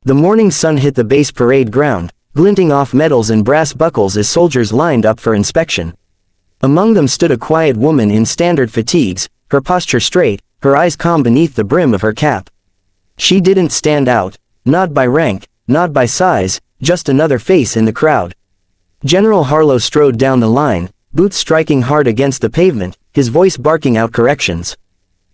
The morning sun hit the base parade ground, glinting off medals and brass buckles as soldiers lined up for inspection. Among them stood a quiet woman in standard fatigues, her posture straight, her eyes calm beneath the brim of her cap. She didn't stand out, not by rank, not by size, just another face in the crowd. General Harlow strode down the line, boots striking hard against the pavement, his voice barking out corrections.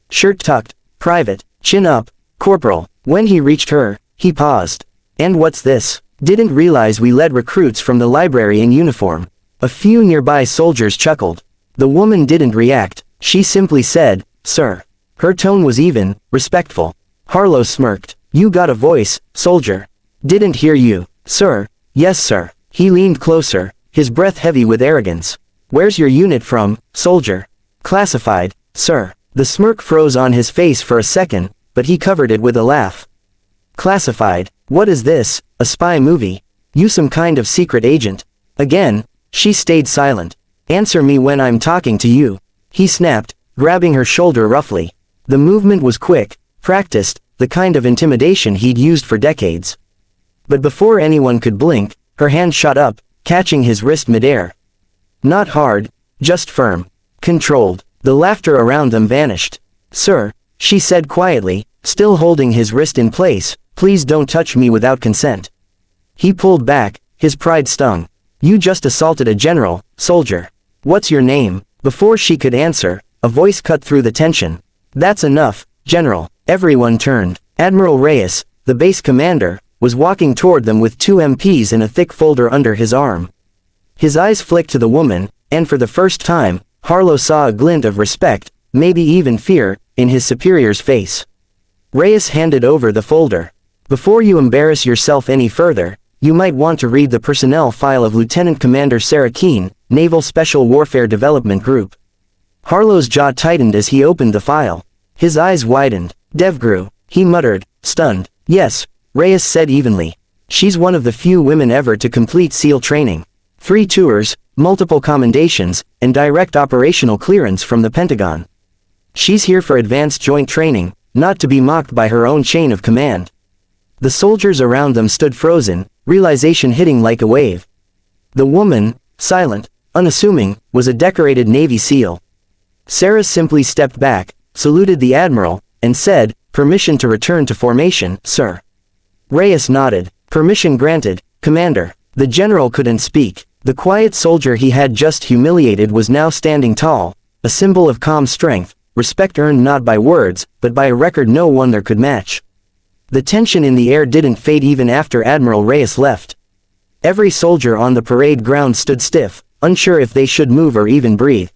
Shirt tucked, private, chin up, corporal. When he reached her, he paused. And what's this? Didn't realize we led recruits from the library in uniform. A few nearby soldiers chuckled. The woman didn't react, she simply said, "Sir." Her tone was even, respectful. Harlow smirked. "You got a voice, soldier." "Didn't hear you, sir." "Yes, sir." He leaned closer, his breath heavy with arrogance. "Where's your unit from, soldier?" "Classified, sir." The smirk froze on his face for a second, but he covered it with a laugh. "Classified? What is this, a spy movie? You some kind of secret agent?" Again, she stayed silent. "Answer me when I'm talking to you," he snapped, grabbing her shoulder roughly. The movement was quick, practiced, the kind of intimidation he'd used for decades. But before anyone could blink, her hand shot up, catching his wrist midair. Not hard, just firm. Controlled. The laughter around them vanished. "Sir," she said quietly, still holding his wrist in place, "please don't touch me without consent." He pulled back, his pride stung. "You just assaulted a general, soldier. What's your name?" Before she could answer, a voice cut through the tension. "That's enough, General." Everyone turned. Admiral Reyes, the base commander, was walking toward them with 2 MPs and a thick folder under his arm. His eyes flicked to the woman, and for the first time, Harlow saw a glint of respect, maybe even fear, in his superior's face. Reyes handed over the folder. "Before you embarrass yourself any further, you might want to read the personnel file of Lieutenant Commander Sarah Keene, Naval Special Warfare Development Group." Harlow's jaw tightened as he opened the file. His eyes widened. "Devgru," he muttered, stunned. "Yes," Reyes said evenly. "She's one of the few women ever to complete SEAL training. 3 tours, multiple commendations, and direct operational clearance from the Pentagon. She's here for advanced joint training, not to be mocked by her own chain of command." The soldiers around them stood frozen, realization hitting like a wave. The woman, silent, unassuming, was a decorated Navy SEAL. Sarah simply stepped back, saluted the admiral, and said, "Permission to return to formation, sir." Reyes nodded. "Permission granted, Commander." The general couldn't speak. The quiet soldier he had just humiliated was now standing tall, a symbol of calm strength, respect earned not by words, but by a record no one there could match. The tension in the air didn't fade even after Admiral Reyes left. Every soldier on the parade ground stood stiff, unsure if they should move or even breathe.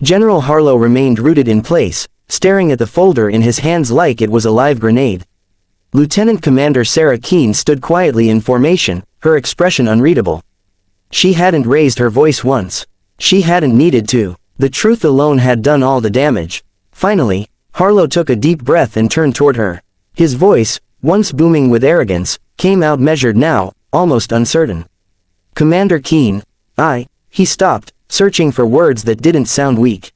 General Harlow remained rooted in place, staring at the folder in his hands like it was a live grenade. Lieutenant Commander Sarah Keene stood quietly in formation, her expression unreadable. She hadn't raised her voice once. She hadn't needed to. The truth alone had done all the damage. Finally, Harlow took a deep breath and turned toward her. His voice, once booming with arrogance, came out measured now, almost uncertain. "Commander Keene, He stopped, searching for words that didn't sound weak.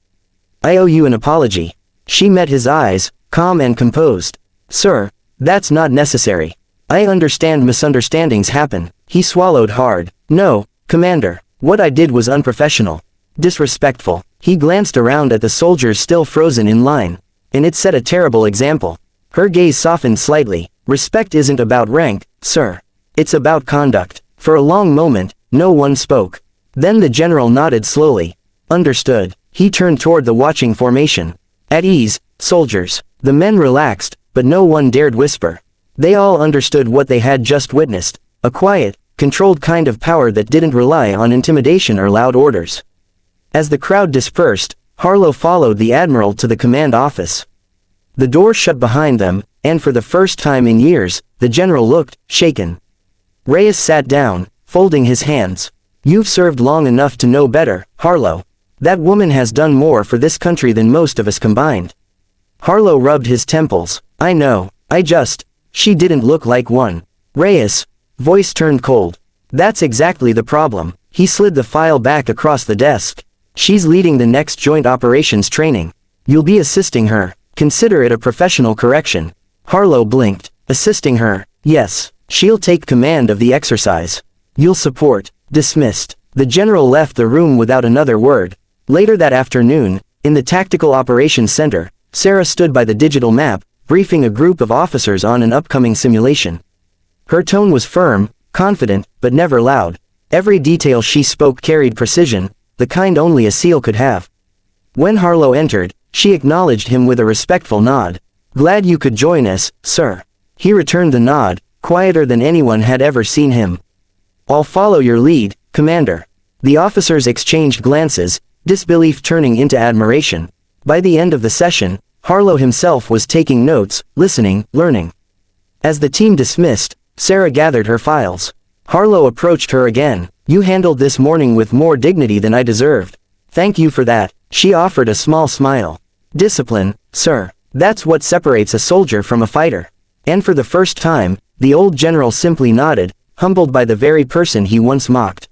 "I owe you an apology." She met his eyes, calm and composed. "Sir, that's not necessary. I understand misunderstandings happen." He swallowed hard. "No, Commander, what I did was unprofessional. Disrespectful." He glanced around at the soldiers still frozen in line. "And it set a terrible example." Her gaze softened slightly. "Respect isn't about rank, sir. It's about conduct." For a long moment, no one spoke. Then the general nodded slowly. "Understood." He turned toward the watching formation. "At ease, soldiers." The men relaxed, but no one dared whisper. They all understood what they had just witnessed, a quiet, controlled kind of power that didn't rely on intimidation or loud orders. As the crowd dispersed, Harlow followed the admiral to the command office. The door shut behind them, and for the first time in years, the general looked shaken. Reyes sat down, folding his hands. "You've served long enough to know better, Harlow. That woman has done more for this country than most of us combined." Harlow rubbed his temples. "I know, she didn't look like one." Reyes' voice turned cold. "That's exactly the problem." He slid the file back across the desk. "She's leading the next joint operations training. You'll be assisting her. Consider it a professional correction." Harlow blinked. "Assisting her?" "Yes." She'll take command of the exercise. You'll support. Dismissed. The general left the room without another word. Later that afternoon, in the Tactical Operations Center, Sarah stood by the digital map, briefing a group of officers on an upcoming simulation. Her tone was firm, confident, but never loud. Every detail she spoke carried precision, the kind only a SEAL could have. When Harlow entered, she acknowledged him with a respectful nod. "Glad you could join us, sir." He returned the nod, quieter than anyone had ever seen him. "I'll follow your lead, Commander." The officers exchanged glances, disbelief turning into admiration. By the end of the session, Harlow himself was taking notes, listening, learning. As the team dismissed, Sarah gathered her files. Harlow approached her again. "You handled this morning with more dignity than I deserved. Thank you for that." She offered a small smile. "Discipline, sir. That's what separates a soldier from a fighter." And for the first time, the old general simply nodded, humbled by the very person he once mocked.